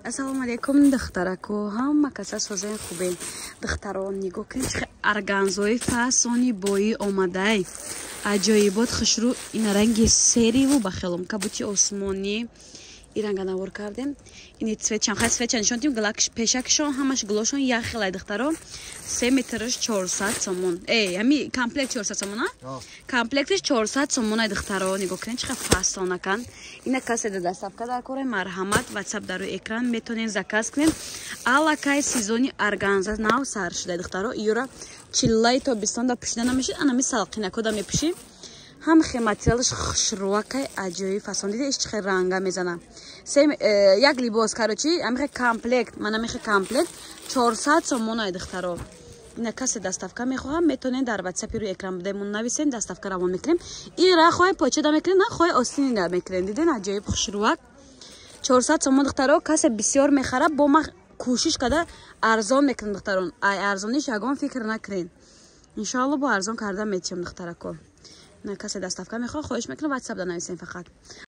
Ассалому алейкум, духтараку. Ҳама каса созен хубен. Духтарон нигоҳ кунед чӣ органзои фасони бои омадай. Аҷоибот хушрӯ ин ранги сериву ба хелом кабути осмонӣ ин ранга навор кардем. Ини цветчан хай цветчан нишон дим глакш пешакшон ҳамаш глошон як хелай духтаро 3 метрш 400 сомон. Ами комплект 400 сомон а? Комплектш 400 сомон ай духтаро нигоҳ кунед чӣ фасонакан. Ина касе да доставка дар кора марҳамат WhatsApp дар экран метонен заказ кунен. Алакай сезони органза нав сар шуда духтаро юра чиллай тобистон да пушида намешид анами салқина кода мепуши. Ҳам хе материалш хушруакай аҷоиб фасон дида иш чӣ ранга мезана. Як либос карочи амихе комплект манамихе комплект 400 сомон ай духтаро. Ина касе доставка мехоҳам метонен дар WhatsApp рӯи экран будемон нависен доставка равон мекунем. Ира хоҳе поча да мекунем на хоҳе остини да мекунем. Диден аҷоиб хушруак 400 сомон духтаро касе бисёр мехара бо ма кӯшиш када арзон мекунем духтарон. Ай арзониш ягон фикр накунен. Иншоалло бо арзон карда метиҳем духтарако. На касе доставка мехоҳад хоҳиш мекунам WhatsApp да нависен фақат.